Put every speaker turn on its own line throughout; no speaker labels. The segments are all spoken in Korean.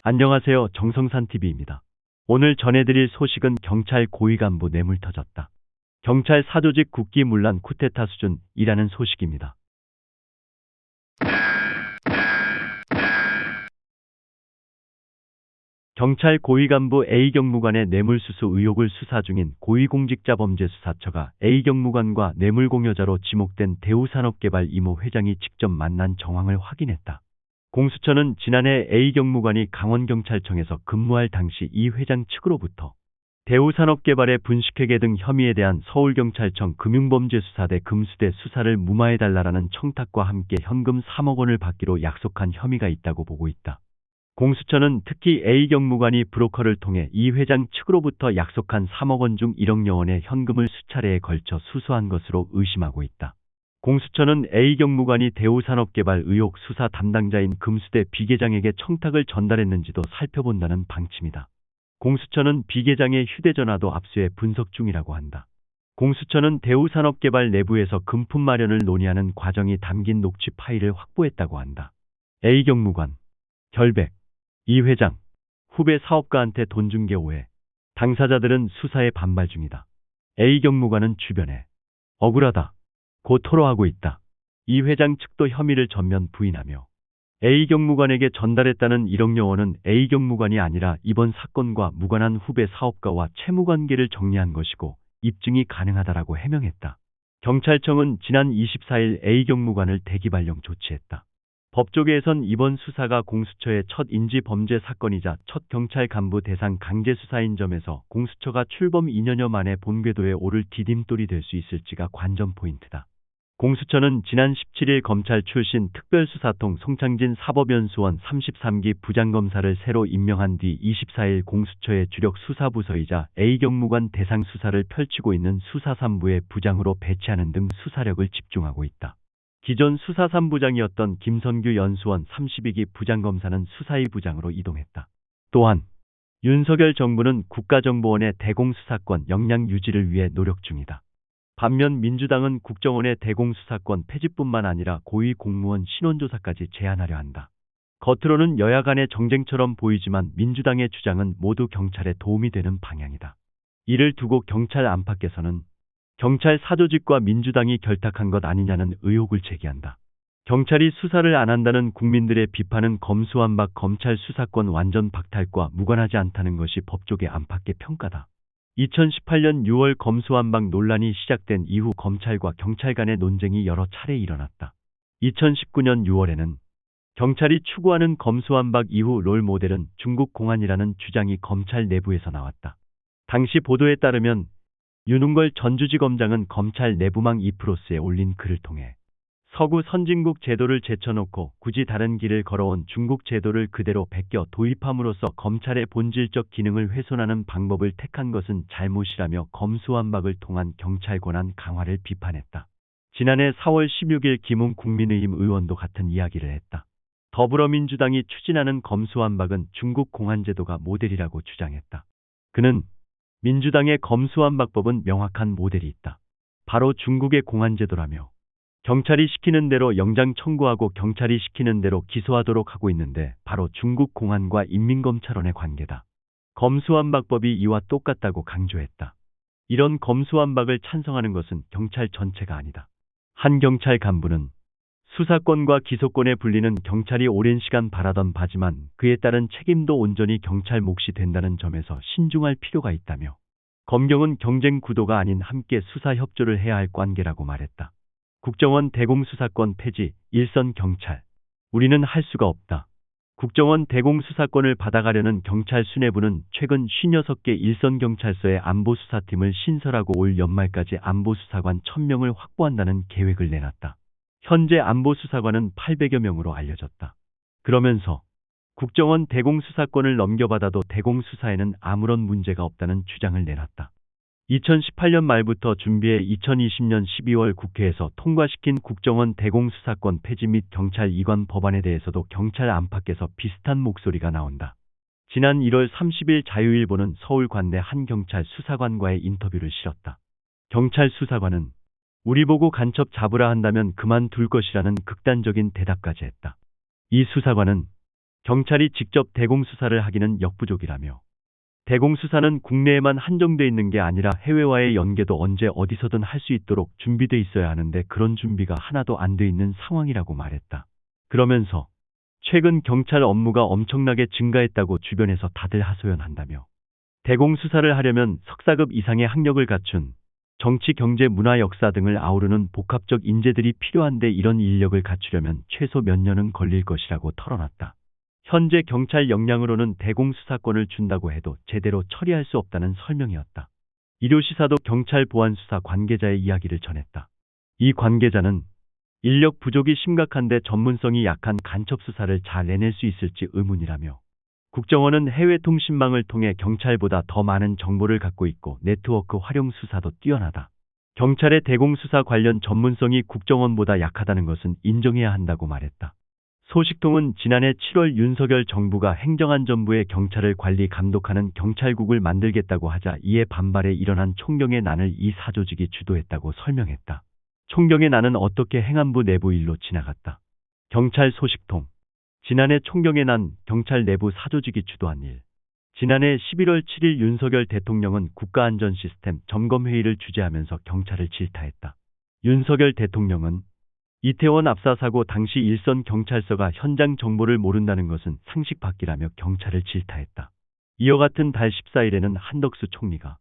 안녕하세요. 정성산TV입니다. 오늘 전해드릴 소식은 경찰 고위 간부 뇌물 터졌다. 경찰 사조직 국기문란 쿠데타 수준이라는 소식입니다. 경찰 고위 간부 A 경무관의 뇌물수수 의혹을 수사 중인 고위공직자범죄수사처가 A 경무관과 뇌물공여자로 지목된 대우산업개발 이모 회장이 직접 만난 정황을 확인했다. 공수처는 지난해 A 경무관이 강원경찰청에서 근무할 당시 이 회장 측으로부터 대우산업개발의 분식회계 등 혐의에 대한 서울경찰청 금융범죄수사대 금수대 수사를 무마해달라는 청탁과 함께 현금 3억 원을 받기로 약속한 혐의가 있다고 보고 있다. 공수처는 특히 A 경무관이 브로커를 통해 이 회장 측으로부터 약속한 3억 원 중 1억여 원의 현금을 수차례에 걸쳐 수수한 것으로 의심하고 있다. 공수처는 A 경무관이 대우산업개발 의혹 수사 담당자인 금수대 비계장에게 청탁을 전달했는지도 살펴본다는 방침이다. 공수처는 비계장의 휴대전화도 압수해 분석 중이라고 한다. 공수처는 대우산업개발 내부에서 금품 마련을 논의하는 과정이 담긴 녹취 파일을 확보했다고 한다. A 경무관, 결백, 이 회장, 후배 사업가한테 돈 준 게 오해. 당사자들은 수사에 반발 중이다. A 경무관은 주변에 억울하다 고 토로하고 있다. 이 회장 측도 혐의를 전면 부인하며 A 경무관에게 전달했다는 1억여 원은 A 경무관이 아니라 이번 사건과 무관한 후배 사업가와 채무관계를 정리한 것이고 입증이 가능하다라고 해명했다. 경찰청은 지난 24일 A 경무관을 대기발령 조치했다. 법조계에선 이번 수사가 공수처의 첫 인지범죄 사건이자 첫 경찰 간부 대상 강제수사인 점에서 공수처가 출범 2년여 만에 본궤도에 오를 디딤돌이 될 수 있을지가 관전 포인트다. 공수처는 지난 17일 검찰 출신 특별수사통 송창진 사법연수원 33기 부장검사를 새로 임명한 뒤 24일 공수처의 주력 수사부서이자 A 경무관 대상 수사를 펼치고 있는 수사3부의 부장으로 배치하는 등 수사력을 집중하고 있다. 기존 수사3부장이었던 김선규 연수원 32기 부장검사는 수사2 부장으로 이동했다. 또한 윤석열 정부는 국가정보원의 대공수사권 역량 유지를 위해 노력 중이다. 반면 민주당은 국정원의 대공수사권 폐지뿐만 아니라 고위 공무원 신원조사까지 제한하려 한다. 겉으로는 여야 간의 정쟁처럼 보이지만 민주당의 주장은 모두 경찰에 도움이 되는 방향이다. 이를 두고 경찰 안팎에서는 경찰 사조직과 민주당이 결탁한 것 아니냐는 의혹을 제기한다. 경찰이 수사를 안 한다는 국민들의 비판은 검수완박 검찰 수사권 완전 박탈과 무관하지 않다는 것이 법조계 안팎의 평가다. 2018년 6월 검수완박 논란이 시작된 이후 검찰과 경찰 간의 논쟁이 여러 차례 일어났다. 2019년 6월에는 경찰이 추구하는 검수완박 이후 롤모델은 중국 공안이라는 주장이 검찰 내부에서 나왔다. 당시 보도에 따르면 윤웅걸 전주지검장은 검찰 내부망 2프로스에 올린 글을 통해 서구 선진국 제도를 제쳐놓고 굳이 다른 길을 걸어온 중국 제도를 그대로 베껴 도입함으로써 검찰의 본질적 기능을 훼손하는 방법을 택한 것은 잘못이라며 검수완박을 통한 경찰 권한 강화를 비판했다. 지난해 4월 16일 김웅 국민의힘 의원도 같은 이야기를 했다. 더불어민주당이 추진하는 검수완박은 중국 공안제도가 모델이라고 주장했다. 그는 민주당의 검수완박법은 명확한 모델이 있다. 바로 중국의 공안제도라며 경찰이 시키는 대로 영장 청구하고 경찰이 시키는 대로 기소하도록 하고 있는데 바로 중국 공안과 인민검찰원의 관계다. 검수완박법이 이와 똑같다고 강조했다. 이런 검수완박을 찬성하는 것은 경찰 전체가 아니다. 한 경찰 간부는 수사권과 기소권에 불리는 경찰이 오랜 시간 바라던 바지만 그에 따른 책임도 온전히 경찰 몫이 된다는 점에서 신중할 필요가 있다며 검경은 경쟁 구도가 아닌 함께 수사 협조를 해야 할 관계라고 말했다. 국정원 대공수사권 폐지, 일선 경찰. 우리는 할 수가 없다. 국정원 대공수사권을 받아가려는 경찰 수뇌부는 최근 56개 일선 경찰서의 안보수사팀을 신설하고 올 연말까지 안보수사관 1000명을 확보한다는 계획을 내놨다. 현재 안보수사관은 800여 명으로 알려졌다. 그러면서 국정원 대공수사권을 넘겨받아도 대공수사에는 아무런 문제가 없다는 주장을 내놨다. 2018년 말부터 준비해 2020년 12월 국회에서 통과시킨 국정원 대공수사권 폐지 및 경찰 이관 법안에 대해서도 경찰 안팎에서 비슷한 목소리가 나온다. 지난 1월 30일 자유일보는 서울 관내 한 경찰 수사관과의 인터뷰를 실었다. 경찰 수사관은 우리 보고 간첩 잡으라 한다면 그만둘 것이라는 극단적인 대답까지 했다. 이 수사관은 경찰이 직접 대공수사를 하기는 역부족이라며 대공수사는 국내에만 한정돼 있는 게 아니라 해외와의 연계도 언제 어디서든 할 수 있도록 준비돼 있어야 하는데 그런 준비가 하나도 안 돼 있는 상황이라고 말했다. 그러면서 최근 경찰 업무가 엄청나게 증가했다고 주변에서 다들 하소연한다며 대공수사를 하려면 석사급 이상의 학력을 갖춘 정치, 경제, 문화, 역사 등을 아우르는 복합적 인재들이 필요한데 이런 인력을 갖추려면 최소 몇 년은 걸릴 것이라고 털어놨다. 현재 경찰 역량으로는 대공수사권을 준다고 해도 제대로 처리할 수 없다는 설명이었다. 이료시사도 경찰 보안수사 관계자의 이야기를 전했다. 이 관계자는 인력 부족이 심각한데 전문성이 약한 간첩수사를 잘 해낼 수 있을지 의문이라며 국정원은 해외 통신망을 통해 경찰보다 더 많은 정보를 갖고 있고 네트워크 활용 수사도 뛰어나다. 경찰의 대공수사 관련 전문성이 국정원보다 약하다는 것은 인정해야 한다고 말했다. 소식통은 지난해 7월 윤석열 정부가 행정안전부의 경찰을 관리 감독하는 경찰국을 만들겠다고 하자 이에 반발해 일어난 총경의 난을 이 사조직이 주도했다고 설명했다. 총경의 난은 어떻게 행안부 내부 일로 지나갔다. 경찰 소식통. 지난해 총경의 난, 경찰 내부 사조직이 주도한 일. 지난해 11월 7일 윤석열 대통령은 국가안전시스템 점검회의를 주재하면서 경찰을 질타했다. 윤석열 대통령은 이태원 압사 사고 당시 일선 경찰서가 현장 정보를 모른다는 것은 상식 밖이라며 경찰을 질타했다. 이어 같은 달 14일에는 한덕수 총리가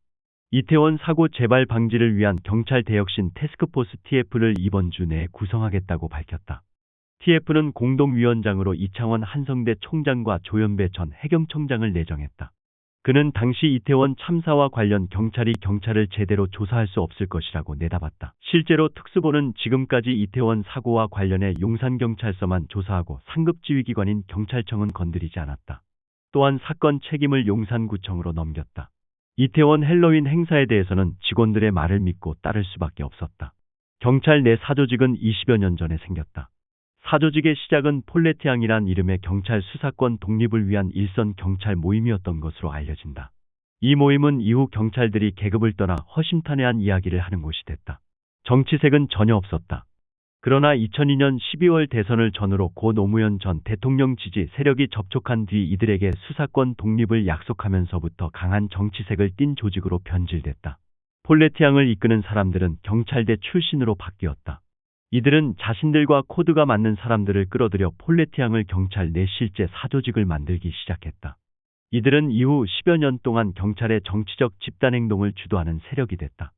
이태원 사고 재발 방지를 위한 경찰 대혁신 태스크포스 TF를 이번 주 내에 구성하겠다고 밝혔다. TF는 공동위원장으로 이창원 한성대 총장과 조현배 전 해경청장을 내정했다. 그는 당시 이태원 참사와 관련 경찰이 경찰을 제대로 조사할 수 없을 것이라고 내다봤다. 실제로 특수본은 지금까지 이태원 사고와 관련해 용산경찰서만 조사하고 상급지휘기관인 경찰청은 건드리지 않았다. 또한 사건 책임을 용산구청으로 넘겼다. 이태원 헬로윈 행사에 대해서는 직원들의 말을 믿고 따를 수밖에 없었다. 경찰 내 사조직은 20여 년 전에 생겼다. 사조직의 시작은 폴레티앙이란 이름의 경찰 수사권 독립을 위한 일선 경찰 모임이었던 것으로 알려진다. 이 모임은 이후 경찰들이 계급을 떠나 허심탄회한 이야기를 하는 곳이 됐다. 정치색은 전혀 없었다. 그러나 2002년 12월 대선을 전후로 고 노무현 전 대통령 지지 세력이 접촉한 뒤 이들에게 수사권 독립을 약속하면서부터 강한 정치색을 띤 조직으로 변질됐다. 폴레티앙을 이끄는 사람들은 경찰대 출신으로 바뀌었다. 이들은 자신들과 코드가 맞는 사람들을 끌어들여 폴레티앙을 경찰 내 실제 사조직을 만들기 시작했다. 이들은 이후 10여 년 동안 경찰의 정치적 집단행동을 주도하는 세력이 됐다.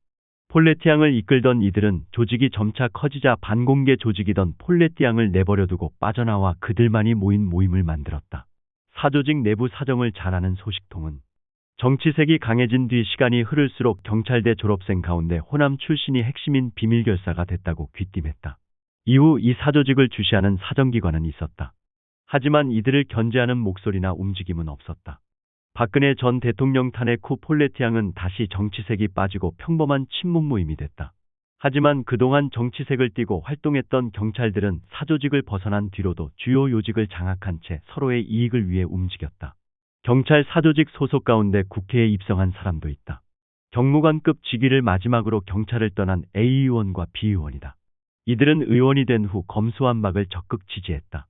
폴레티앙을 이끌던 이들은 조직이 점차 커지자 반공개 조직이던 폴레티앙을 내버려두고 빠져나와 그들만이 모인 모임을 만들었다. 사조직 내부 사정을 잘 아는 소식통은 정치색이 강해진 뒤 시간이 흐를수록 경찰대 졸업생 가운데 호남 출신이 핵심인 비밀결사가 됐다고 귀띔했다. 이후 이 사조직을 주시하는 사정기관은 있었다. 하지만 이들을 견제하는 목소리나 움직임은 없었다. 박근혜 전 대통령 탄핵 후 폴레티앙은 다시 정치색이 빠지고 평범한 친목 모임이 됐다. 하지만 그동안 정치색을 띠고 활동했던 경찰들은 사조직을 벗어난 뒤로도 주요 요직을 장악한 채 서로의 이익을 위해 움직였다. 경찰 사조직 소속 가운데 국회에 입성한 사람도 있다. 경무관급 직위를 마지막으로 경찰을 떠난 A 의원과 B 의원이다. 이들은 의원이 된 후 검수완박을 적극 지지했다.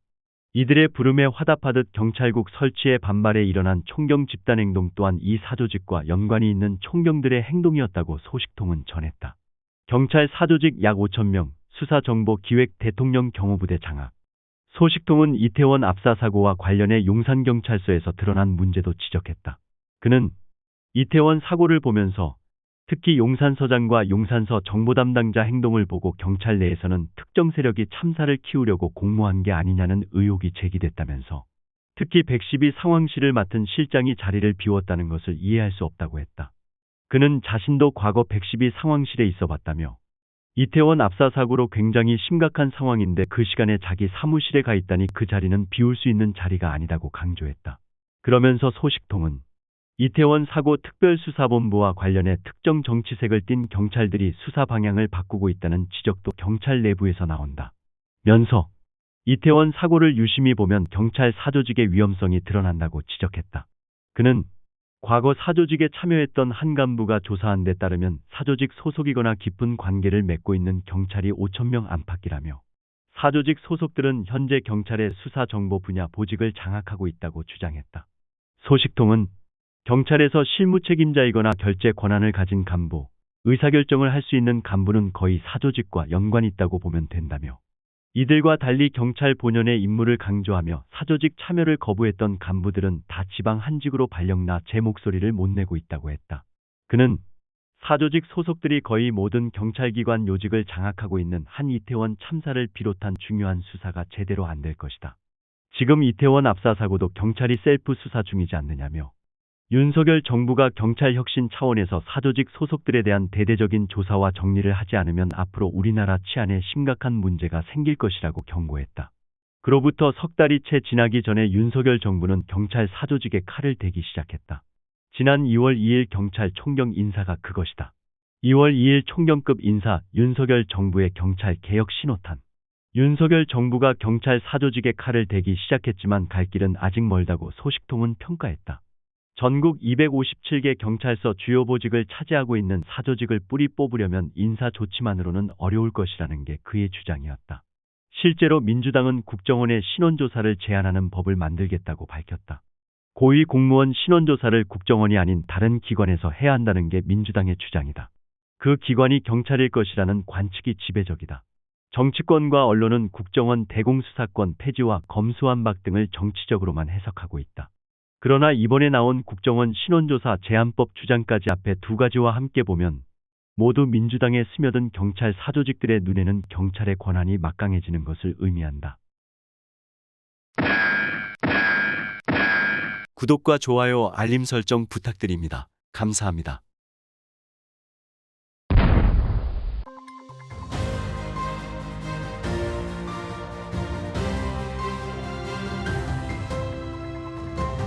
이들의 부름에 화답하듯 경찰국 설치에 반발해 일어난 총경 집단행동 또한 이 사조직과 연관이 있는 총경들의 행동이었다고 소식통은 전했다. 경찰 사조직 약 5,000명, 수사정보기획 대통령 경호부대 장악. 소식통은 이태원 압사 사고와 관련해 용산경찰서에서 드러난 문제도 지적했다. 그는 이태원 사고를 보면서 특히 용산서장과 용산서 정보담당자 행동을 보고 경찰 내에서는 특정 세력이 참사를 키우려고 공모한 게 아니냐는 의혹이 제기됐다면서 특히 112 상황실을 맡은 실장이 자리를 비웠다는 것을 이해할 수 없다고 했다. 그는 자신도 과거 112 상황실에 있어 봤다며 이태원 압사 사고로 굉장히 심각한 상황인데 그 시간에 자기 사무실에 가 있다니 그 자리는 비울 수 있는 자리가 아니다고 강조했다. 그러면서 소식통은 이태원 사고 특별수사본부와 관련해 특정 정치색을 띤 경찰들이 수사 방향을 바꾸고 있다는 지적도 경찰 내부에서 나온다. 면서 이태원 사고를 유심히 보면 경찰 사조직의 위험성이 드러난다고 지적했다. 그는 과거 사조직에 참여했던 한 간부가 조사한 데 따르면 사조직 소속이거나 깊은 관계를 맺고 있는 경찰이 5,000명 안팎이라며 사조직 소속들은 현재 경찰의 수사정보 분야 보직을 장악하고 있다고 주장했다. 소식통은 경찰에서 실무 책임자이거나 결재 권한을 가진 간부, 의사결정을 할 수 있는 간부는 거의 사조직과 연관이 있다고 보면 된다며, 이들과 달리 경찰 본연의 임무를 강조하며 사조직 참여를 거부했던 간부들은 다 지방 한직으로 발령나 제 목소리를 못 내고 있다고 했다. 그는 사조직 소속들이 거의 모든 경찰기관 요직을 장악하고 있는 한 이태원 참사를 비롯한 중요한 수사가 제대로 안 될 것이다. 지금 이태원 압사 사고도 경찰이 셀프 수사 중이지 않느냐며, 윤석열 정부가 경찰 혁신 차원에서 사조직 소속들에 대한 대대적인 조사와 정리를 하지 않으면 앞으로 우리나라 치안에 심각한 문제가 생길 것이라고 경고했다. 그로부터 석 달이 채 지나기 전에 윤석열 정부는 경찰 사조직에 칼을 대기 시작했다. 지난 2월 2일 경찰 총경 인사가 그것이다. 2월 2일 총경급 인사, 윤석열 정부의 경찰 개혁 신호탄. 윤석열 정부가 경찰 사조직에 칼을 대기 시작했지만 갈 길은 아직 멀다고 소식통은 평가했다. 전국 257개 경찰서 주요 보직을 차지하고 있는 사조직을 뿌리 뽑으려면 인사 조치만으로는 어려울 것이라는 게 그의 주장이었다. 실제로 민주당은 국정원의 신원조사를 제한하는 법을 만들겠다고 밝혔다. 고위 공무원 신원조사를 국정원이 아닌 다른 기관에서 해야 한다는 게 민주당의 주장이다. 그 기관이 경찰일 것이라는 관측이 지배적이다. 정치권과 언론은 국정원 대공수사권 폐지와 검수완박 등을 정치적으로만 해석하고 있다. 그러나 이번에 나온 국정원 신원조사 제한법 주장까지 앞에 두 가지와 함께 보면 모두 민주당에 스며든 경찰 사조직들의 눈에는 경찰의 권한이 막강해지는 것을 의미한다. 구독과 좋아요, 알림 설정 부탁드립니다. 감사합니다.